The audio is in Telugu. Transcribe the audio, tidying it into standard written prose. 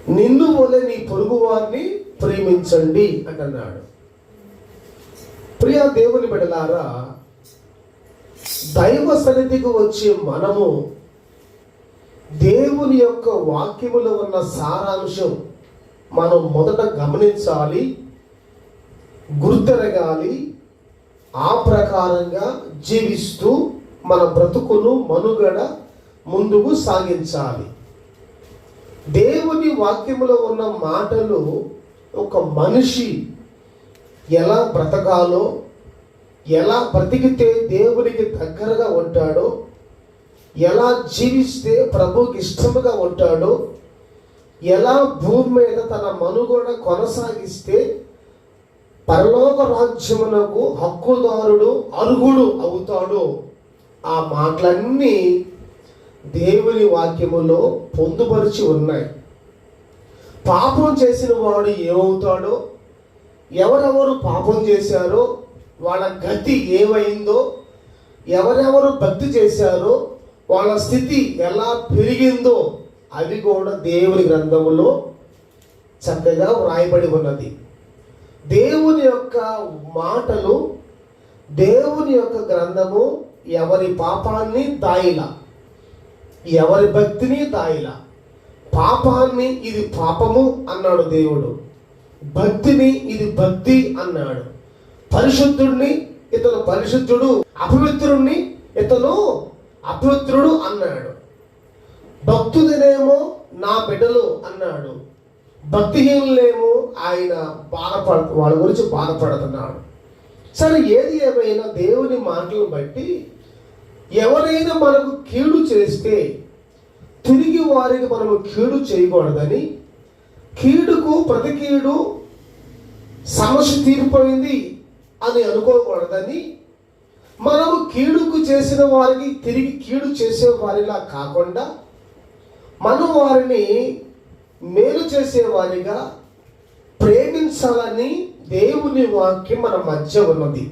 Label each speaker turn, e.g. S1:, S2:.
S1: నిన్ను వలె నీ పొరుగు వారిని ప్రేమించండి అంటున్నాడు. ప్రియ దేవుని బిడ్డలారా, దైవ సన్నిధికి వచ్చే మనము దేవుని యొక్క వాక్యములో ఉన్న సారాంశం మనం మొదట గమనించాలి, గుర్తెరగాలి. ఆ ప్రకారంగా జీవిస్తూ మన బ్రతుకును మనుగడ ముందుకు సాగించాలి. దేవుని వాక్యములో ఉన్న మాటలు ఒక మనిషి ఎలా బ్రతకాలో, ఎలా బ్రతికితే దేవునికి దగ్గరగా ఉంటాడో, ఎలా జీవిస్తే ప్రభుకి ఇష్టముగా ఉంటాడో, ఎలా భూమి మీద తన మనుగడ కొనసాగిస్తే పరలోక రాజ్యమునకు హక్కుదారుడు అర్హుడు అవుతాడో, ఆ మాటలన్నీ దేవుని వాక్యములో పొందుపరిచి ఉన్నాయి. పాపం చేసిన వాడు ఏమవుతాడో, ఎవరెవరు పాపం చేశారో వాళ్ళ గతి ఏమైందో, ఎవరెవరు భక్తి చేశారో వాళ్ళ స్థితి ఎలా పెరిగిందో అవి కూడా దేవుని గ్రంథములో చక్కగా వ్రాయబడి ఉన్నది. దేవుని యొక్క మాటలు, దేవుని యొక్క గ్రంథము ఎవరి పాపాన్ని దాయిలా, ఎవరి భక్తిని దాయిలా. పాపాన్ని ఇది పాపము అన్నాడు దేవుడు, భక్తిని ఇది భక్తి అన్నాడు. పరిశుద్ధుడిని ఇతను పరిశుద్ధుడు, అపవిత్రుడిని ఇతను అపవిత్రుడు అన్నాడు. భక్తుడినేమో నా బిడ్డలు అన్నాడు, భక్తిహీనులేమో ఆయన వాళ్ళ గురించి బాధపడుతున్నాడు. సరే, ఏది ఏమైనా దేవుని మాటలను బట్టి ఎవరైనా మనకు కీడు చేస్తే తిరిగి వారికి మనము కీడు చేయకూడదని, కీడుకు ప్రతి కీడు సమస్య తీరిపోయింది అని అనుకోకూడదని, మనము కీడుకు చేసిన వారికి తిరిగి కీడు చేసే వారిలా కాకుండా మనం వారిని మేలు చేసేవారిగా ప్రేమించాలని దేవుని వాక్యం మన మధ్య ఉన్నది.